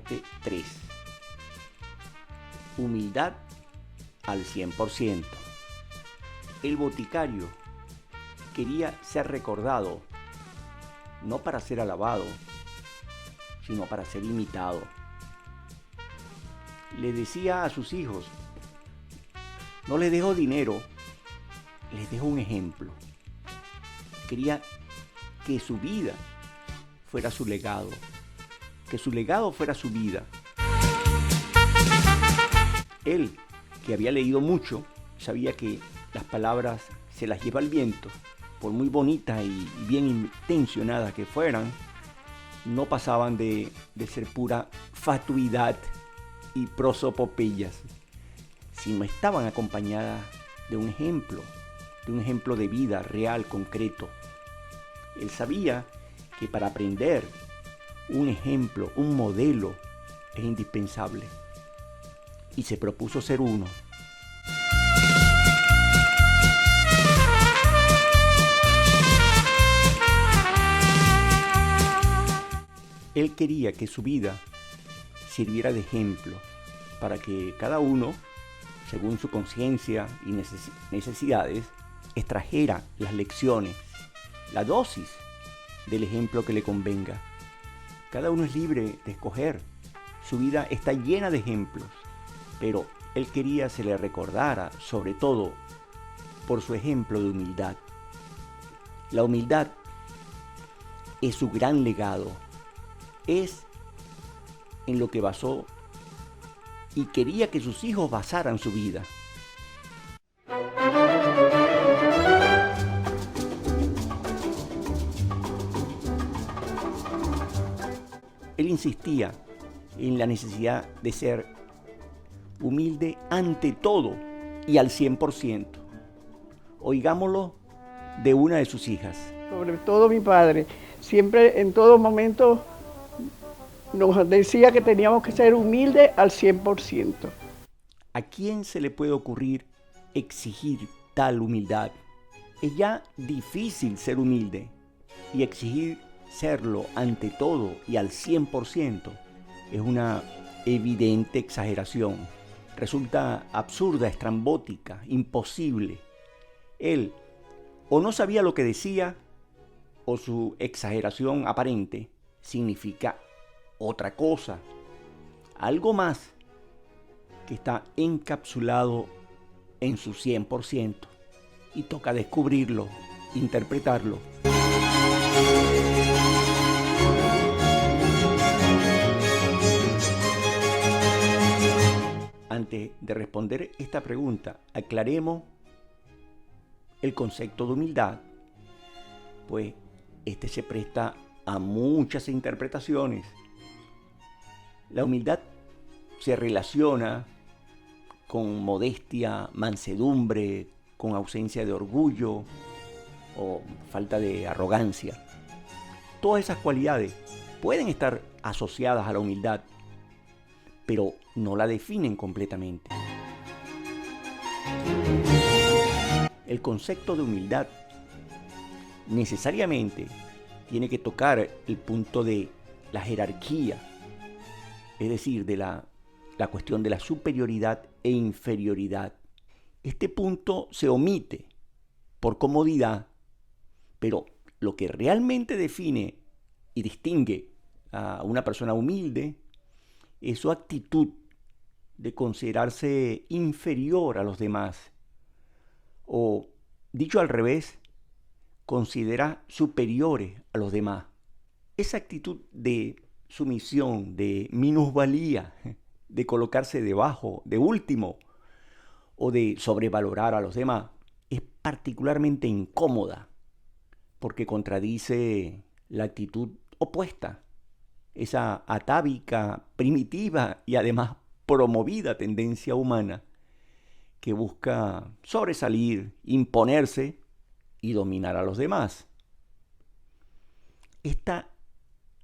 parte 3. Humildad al 100%. El boticario quería ser recordado, no para ser alabado, sino para ser imitado. Le decía a sus hijos: no les dejo dinero, les dejo un ejemplo. Quería que su vida fuera su legado, que su legado fuera su vida. Él, que había leído mucho, sabía que las palabras se las lleva el viento, por muy bonitas y bien intencionadas que fueran, no pasaban de ser pura fatuidad y prosopopeyas, sino estaban acompañadas de un ejemplo de vida real, concreto. Él sabía que para aprender un ejemplo, un modelo, es indispensable, y se propuso ser uno. Él quería que su vida sirviera de ejemplo para que cada uno, según su conciencia y necesidades, extrajera las lecciones, la dosis del ejemplo que le convenga. Cada uno es libre de escoger. Su vida está llena de ejemplos, pero él quería se le recordara, sobre todo, por su ejemplo de humildad. La humildad es su gran legado, es en lo que basó y quería que sus hijos basaran su vida. Él insistía en la necesidad de ser humilde ante todo y al 100%. Oigámoslo de una de sus hijas. Sobre todo mi padre, siempre en todo momento nos decía que teníamos que ser humildes al 100%. ¿A quién se le puede ocurrir exigir tal humildad? Es ya difícil ser humilde, y exigir serlo ante todo y al 100% es una evidente exageración. Resulta absurda, estrambótica, imposible. Él o no sabía lo que decía, o su exageración aparente significa otra cosa, algo más que está encapsulado en su 100%, y toca descubrirlo, interpretarlo. Antes de responder esta pregunta, aclaremos el concepto de humildad, pues este se presta a muchas interpretaciones. La humildad se relaciona con modestia, mansedumbre, con ausencia de orgullo o falta de arrogancia. Todas esas cualidades pueden estar asociadas a la humildad, pero no la definen completamente. El concepto de humildad necesariamente tiene que tocar el punto de la jerarquía, es decir, de la cuestión de la superioridad e inferioridad. Este punto se omite por comodidad, pero lo que realmente define y distingue a una persona humilde es su actitud de considerarse inferior a los demás, o dicho al revés, considera superiores a los demás. Esa actitud de sumisión, de minusvalía, de colocarse debajo, de último, o de sobrevalorar a los demás, es particularmente incómoda, porque contradice la actitud opuesta, esa atávica, primitiva y además promovida tendencia humana que busca sobresalir, imponerse y dominar a los demás. Esta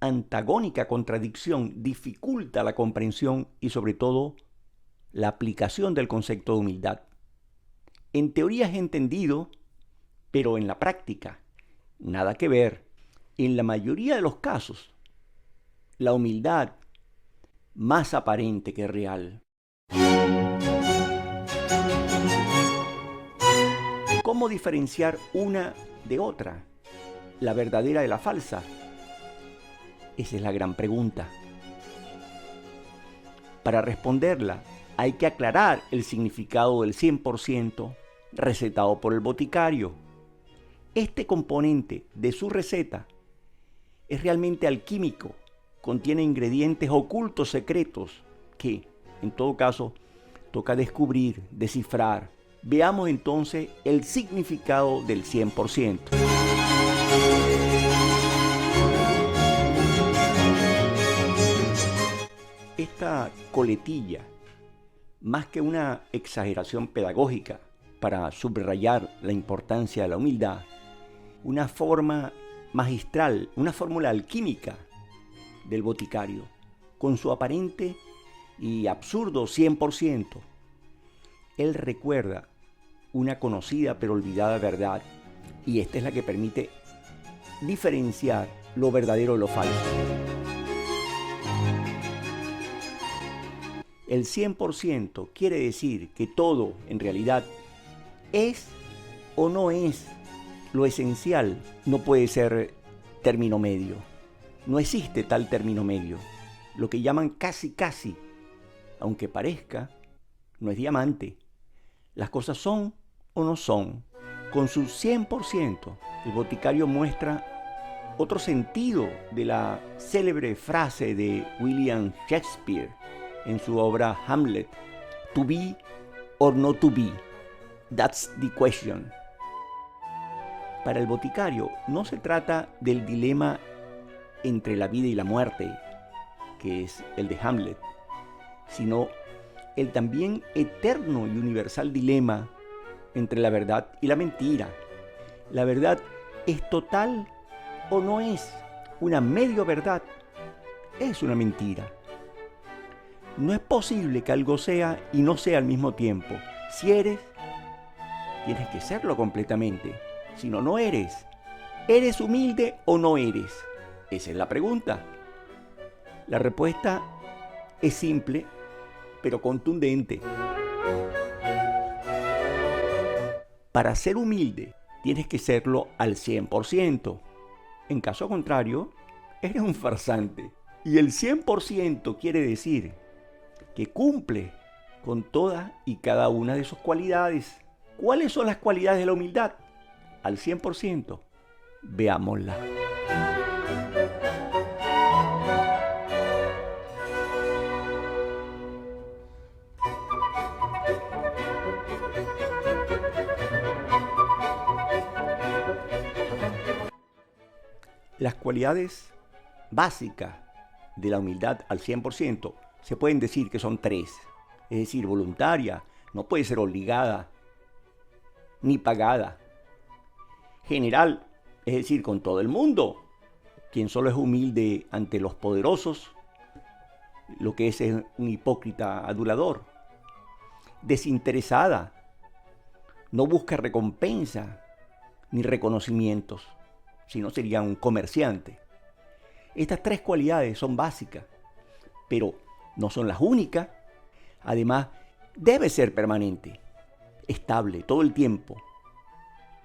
antagónica contradicción dificulta la comprensión y sobre todo la aplicación del concepto de humildad. En teoría es entendido, pero en la práctica nada que ver. En la mayoría de los casos, la humildad más aparente que real. ¿Cómo diferenciar una de otra? ¿La verdadera de la falsa? Esa es la gran pregunta. Para responderla, hay que aclarar el significado del 100% recetado por el boticario. Este componente de su receta es realmente alquímico, contiene ingredientes ocultos secretos que, en todo caso, toca descubrir, descifrar. Veamos entonces el significado del 100%. Esta coletilla, más que una exageración pedagógica para subrayar la importancia de la humildad, una forma magistral, una fórmula alquímica del boticario, con su aparente y absurdo 100%. Él recuerda una conocida pero olvidada verdad, y esta es la que permite diferenciar lo verdadero de lo falso. El 100% quiere decir que todo, en realidad, es o no es. Lo esencial no puede ser término medio. No existe tal término medio. Lo que llaman casi, aunque parezca, no es diamante. Las cosas son o no son. Con su 100%, el boticario muestra otro sentido de la célebre frase de William Shakespeare en su obra Hamlet: to be or not to be, that's the question. Para el boticario no se trata del dilema entre la vida y la muerte, que es el de Hamlet, sino el también eterno y universal dilema entre la verdad y la mentira. ¿La verdad es total o no es? Una medio verdad es una mentira. No es posible que algo sea y no sea al mismo tiempo. Si eres, tienes que serlo completamente. Si no, no eres. ¿Eres humilde o no eres? Esa es la pregunta. La respuesta es simple, pero contundente. Para ser humilde, tienes que serlo al 100%. En caso contrario, eres un farsante. Y el 100% quiere decir que cumple con todas y cada una de sus cualidades. ¿Cuáles son las cualidades de la humildad? Al 100%. Veámosla. Las cualidades básicas de la humildad al 100% se pueden decir que son tres. Es decir, voluntaria, no puede ser obligada ni pagada. General, es decir, con todo el mundo. Quien solo es humilde ante los poderosos, lo que es un hipócrita adulador. Desinteresada, no busca recompensa ni reconocimientos, sino sería un comerciante. Estas tres cualidades son básicas, pero no son las únicas. Además, debe ser permanente, estable, todo el tiempo.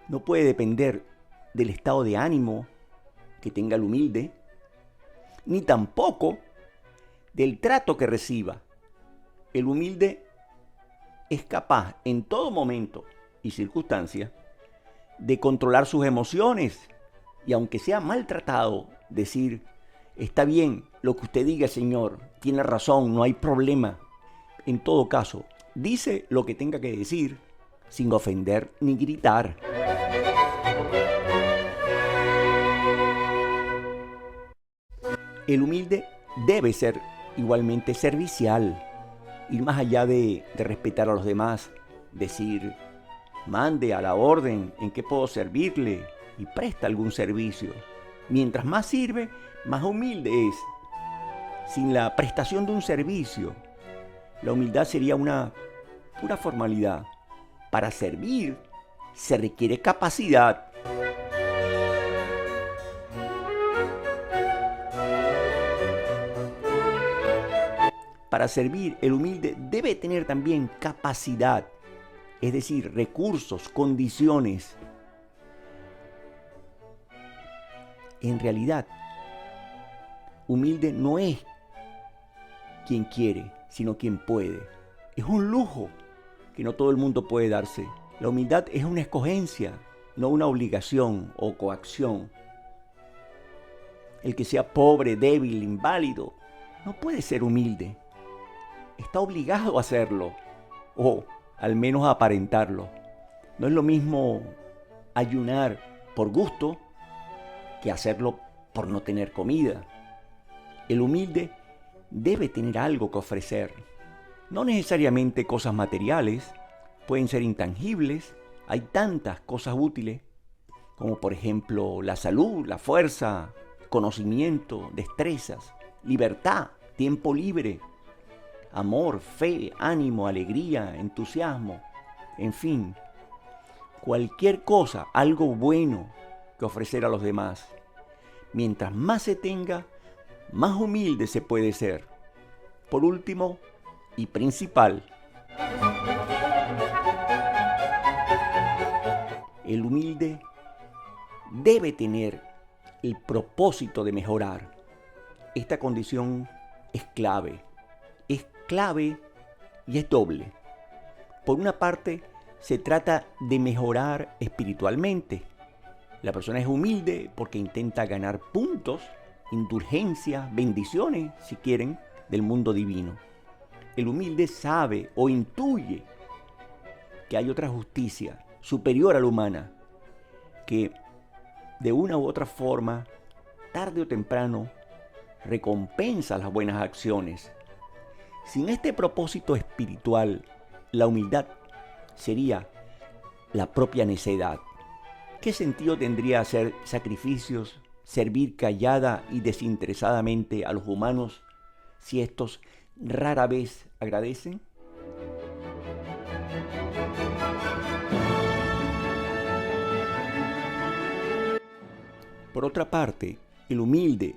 No puede depender del estado de ánimo que tenga el humilde, ni tampoco del trato que reciba. El humilde es capaz en todo momento y circunstancia de controlar sus emociones y, aunque sea maltratado, decir: está bien lo que usted diga, señor, tiene razón, no hay problema. En todo caso, dice lo que tenga que decir sin ofender ni gritar. El humilde debe ser igualmente servicial, ir más allá de respetar a los demás, decir: mande a la orden, ¿en qué puedo servirle? Y presta algún servicio. Mientras más sirve, más humilde es. Sin la prestación de un servicio, la humildad sería una pura formalidad. Para servir se requiere capacidad. para servir, el humilde debe tener también capacidad, es decir, recursos, condiciones. En realidad, humilde no es quien quiere, sino quien puede. Es un lujo que no todo el mundo puede darse. La humildad es una escogencia, no una obligación o coacción. El que sea pobre, débil, inválido, no puede ser humilde. Está obligado a hacerlo, o al menos a aparentarlo. No es lo mismo ayunar por gusto que hacerlo por no tener comida. El humilde debe tener algo que ofrecer. No necesariamente cosas materiales, pueden ser intangibles. Hay tantas cosas útiles, como por ejemplo la salud, la fuerza, conocimiento, destrezas, libertad, tiempo libre, amor, fe, ánimo, alegría, entusiasmo, en fin, cualquier cosa, algo bueno que ofrecer a los demás. Mientras más se tenga, más humilde se puede ser. Por último y principal, el humilde debe tener el propósito de mejorar. Esta condición es clave y es doble. Por una parte, se trata de mejorar espiritualmente. La persona es humilde porque intenta ganar puntos, indulgencias, bendiciones, si quieren, del mundo divino. El humilde sabe o intuye que hay otra justicia superior a la humana, que de una u otra forma, tarde o temprano, recompensa las buenas acciones. Sin este propósito espiritual, la humildad sería la propia necedad. ¿Qué sentido tendría hacer sacrificios, servir callada y desinteresadamente a los humanos si estos rara vez agradecen? Por otra parte, el humilde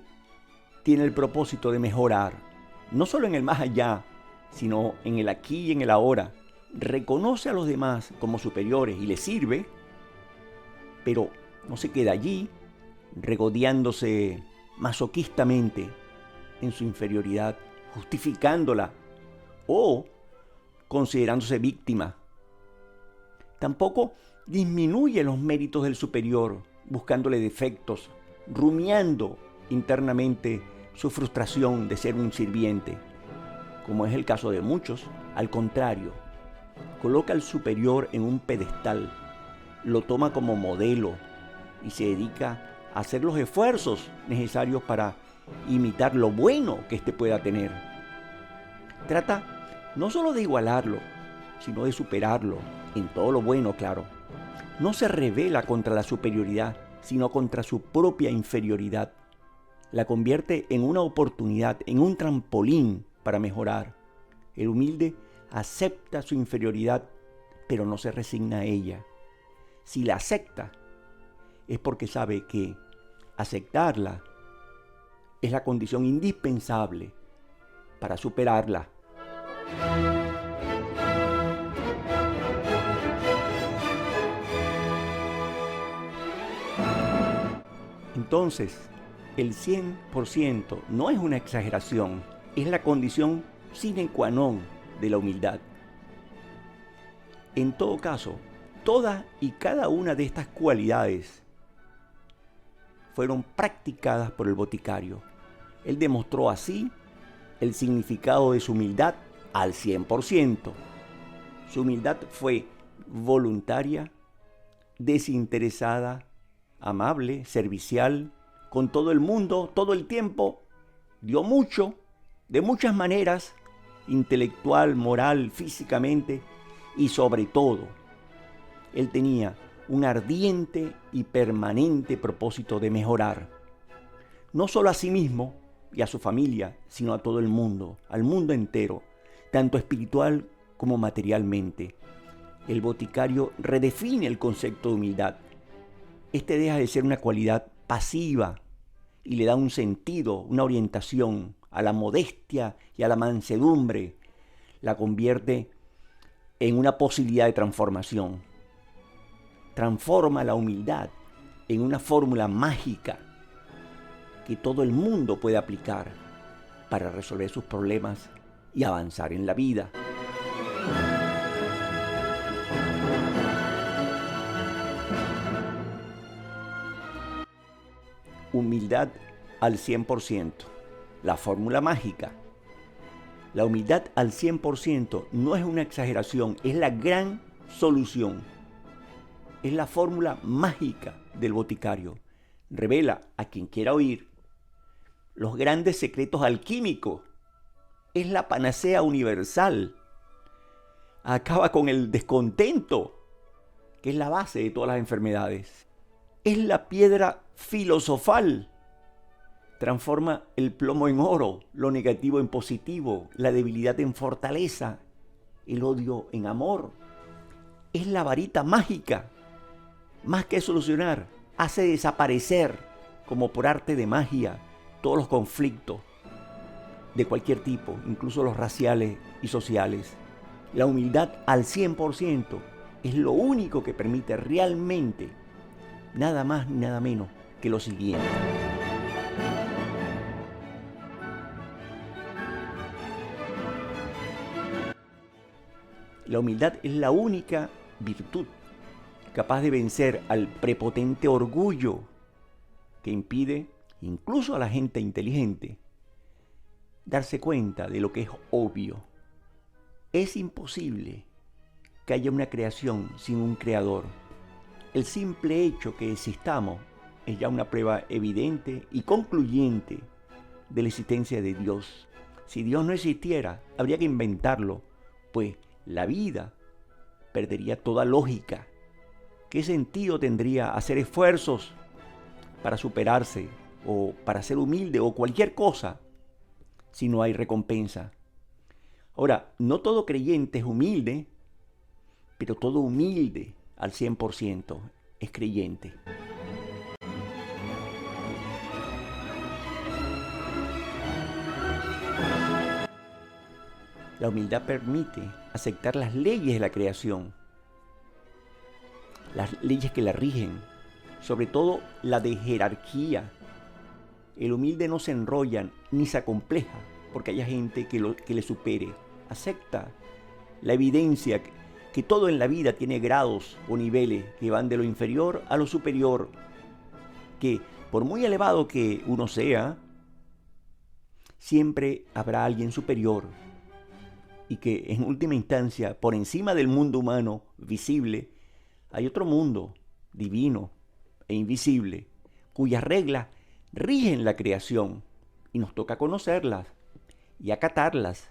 tiene el propósito de mejorar, no solo en el más allá, sino en el aquí y en el ahora. Reconoce a los demás como superiores y les sirve, pero no se queda allí regodeándose masoquistamente en su inferioridad, justificándola o considerándose víctima. Tampoco disminuye los méritos del superior, buscándole defectos, rumiando internamente su frustración de ser un sirviente, como es el caso de muchos. Al contrario, coloca al superior en un pedestal, lo toma como modelo y se dedica a hacer los esfuerzos necesarios para imitar lo bueno que éste pueda tener. Trata no solo de igualarlo, sino de superarlo en todo lo bueno, claro. No se rebela contra la superioridad, sino contra su propia inferioridad. La convierte en una oportunidad, en un trampolín para mejorar. El humilde acepta su inferioridad, pero no se resigna a ella. Si la acepta, es porque sabe que aceptarla es la condición indispensable para superarla. Entonces, el 100% no es una exageración, es la condición sine qua non de la humildad. En todo caso, todas y cada una de estas cualidades fueron practicadas por el boticario. Él demostró así el significado de su humildad al 100%. Su humildad fue voluntaria, desinteresada, amable, servicial, con todo el mundo, todo el tiempo. Dio mucho, de muchas maneras, intelectual, moral, físicamente, y sobre todo, él tenía un ardiente y permanente propósito de mejorar, no solo a sí mismo y a su familia, sino a todo el mundo, al mundo entero, tanto espiritual como materialmente. El boticario redefine el concepto de humildad. Este deja de ser una cualidad pasiva y le da un sentido, una orientación a la modestia y a la mansedumbre, la convierte en una posibilidad de transformación. Transforma la humildad en una fórmula mágica que todo el mundo puede aplicar para resolver sus problemas y avanzar en la vida. Humildad al 100%, la fórmula mágica. La humildad al 100% no es una exageración, es la gran solución. Es la fórmula mágica del boticario. Revela a quien quiera oír los grandes secretos alquímicos. Es la panacea universal. Acaba con el descontento, que es la base de todas las enfermedades. Es la piedra filosofal. Transforma el plomo en oro, lo negativo en positivo, la debilidad en fortaleza, el odio en amor. Es la varita mágica. Más que solucionar, hace desaparecer, como por arte de magia, todos los conflictos de cualquier tipo, incluso los raciales y sociales. La humildad al 100% es lo único que permite realmente nada más ni nada menos que lo siguiente. La humildad es la única virtud capaz de vencer al prepotente orgullo que impide, incluso a la gente inteligente, darse cuenta de lo que es obvio. Es imposible que haya una creación sin un creador. El simple hecho que existamos es ya una prueba evidente y concluyente de la existencia de Dios. Si Dios no existiera, habría que inventarlo, pues la vida perdería toda lógica. ¿Qué sentido tendría hacer esfuerzos para superarse o para ser humilde o cualquier cosa si no hay recompensa? Ahora, no todo creyente es humilde, pero todo humilde al 100% es creyente. La humildad permite aceptar las leyes de la creación, las leyes que la rigen, sobre todo la de jerarquía. El humilde no se enrolla ni se acompleja porque haya gente que le supere. Acepta la evidencia que todo en la vida tiene grados o niveles que van de lo inferior a lo superior, que por muy elevado que uno sea, siempre habrá alguien superior y que en última instancia, por encima del mundo humano visible, hay otro mundo divino e invisible, cuyas reglas rigen la creación y nos toca conocerlas y acatarlas.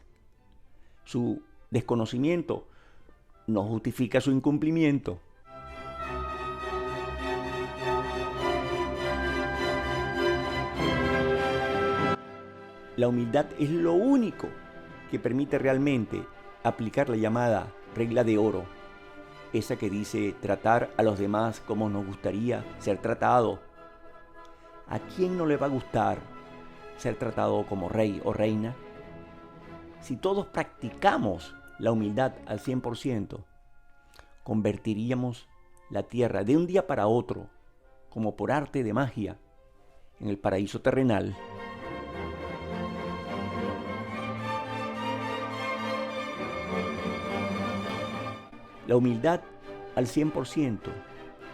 Su desconocimiento no justifica su incumplimiento. La humildad es lo único que permite realmente aplicar la llamada regla de oro, esa que dice tratar a los demás como nos gustaría ser tratados. ¿A quién no le va a gustar ser tratado como rey o reina? Si todos practicamos la humildad al 100%, convertiríamos la tierra de un día para otro, como por arte de magia, en el paraíso terrenal. La humildad al 100%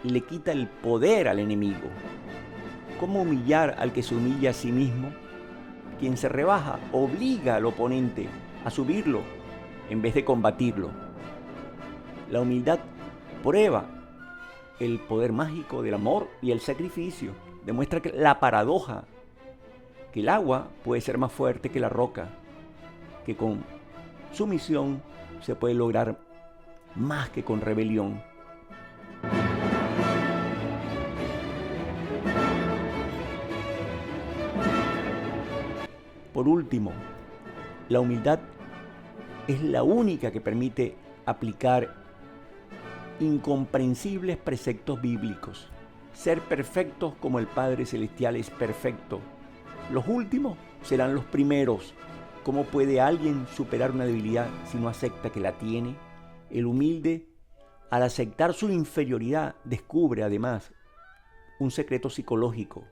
le quita el poder al enemigo. ¿Cómo humillar al que se humilla a sí mismo? Quien se rebaja obliga al oponente a subirlo en vez de combatirlo. La humildad prueba el poder mágico del amor y el sacrificio. Demuestra que la paradoja, que el agua puede ser más fuerte que la roca, que con sumisión se puede lograr más que con rebelión. Por último, la humildad es la única que permite aplicar incomprensibles preceptos bíblicos, ser perfectos como el Padre Celestial es perfecto, los últimos serán los primeros. ¿Cómo puede alguien superar una debilidad si no acepta que la tiene? El humilde, al aceptar su inferioridad, descubre además un secreto psicológico.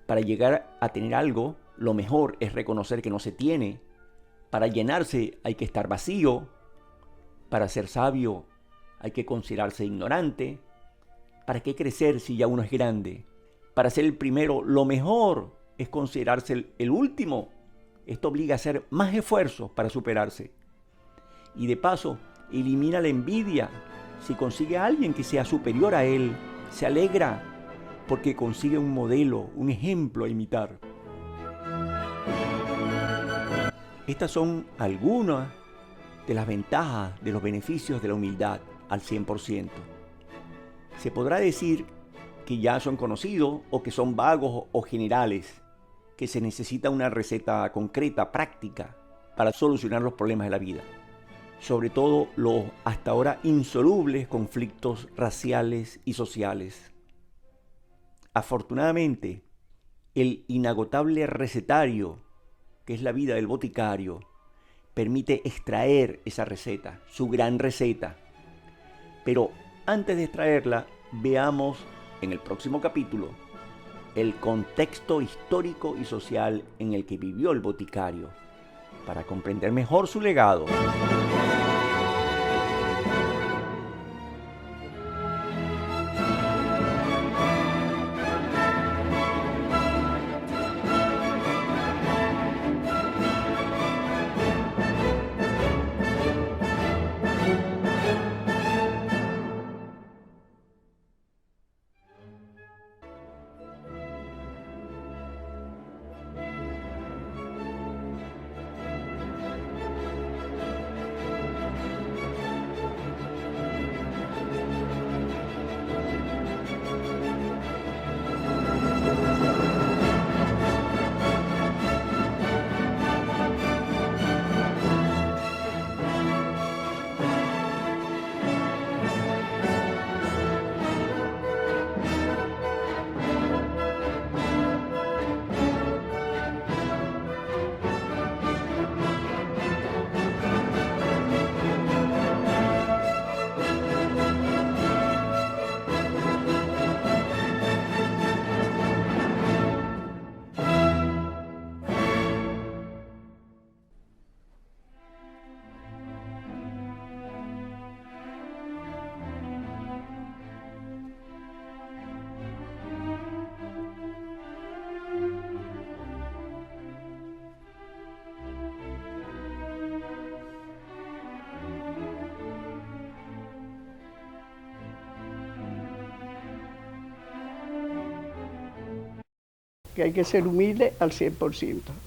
Para llegar a tener algo, lo mejor es reconocer que no se tiene. Para llenarse hay que estar vacío. Para ser sabio hay que considerarse ignorante. ¿Para qué crecer si ya uno es grande? Para ser el primero, lo mejor es considerarse el último. Esto obliga a hacer más esfuerzos para superarse. Y de paso, elimina la envidia. Si consigue a alguien que sea superior a él, se alegra porque consigue un modelo, un ejemplo a imitar. Estas son algunas de las ventajas, de los beneficios de la humildad al 100%. Se podrá decir que ya son conocidos o que son vagos o generales, que se necesita una receta concreta, práctica, para solucionar los problemas de la vida. Sobre todo los hasta ahora insolubles conflictos raciales y sociales. Afortunadamente, el inagotable recetario, que es la vida del boticario, permite extraer esa receta, su gran receta. Pero antes de extraerla, veamos en el próximo capítulo el contexto histórico y social en el que vivió el boticario, para comprender mejor su legado. Que hay que ser humilde al 100%.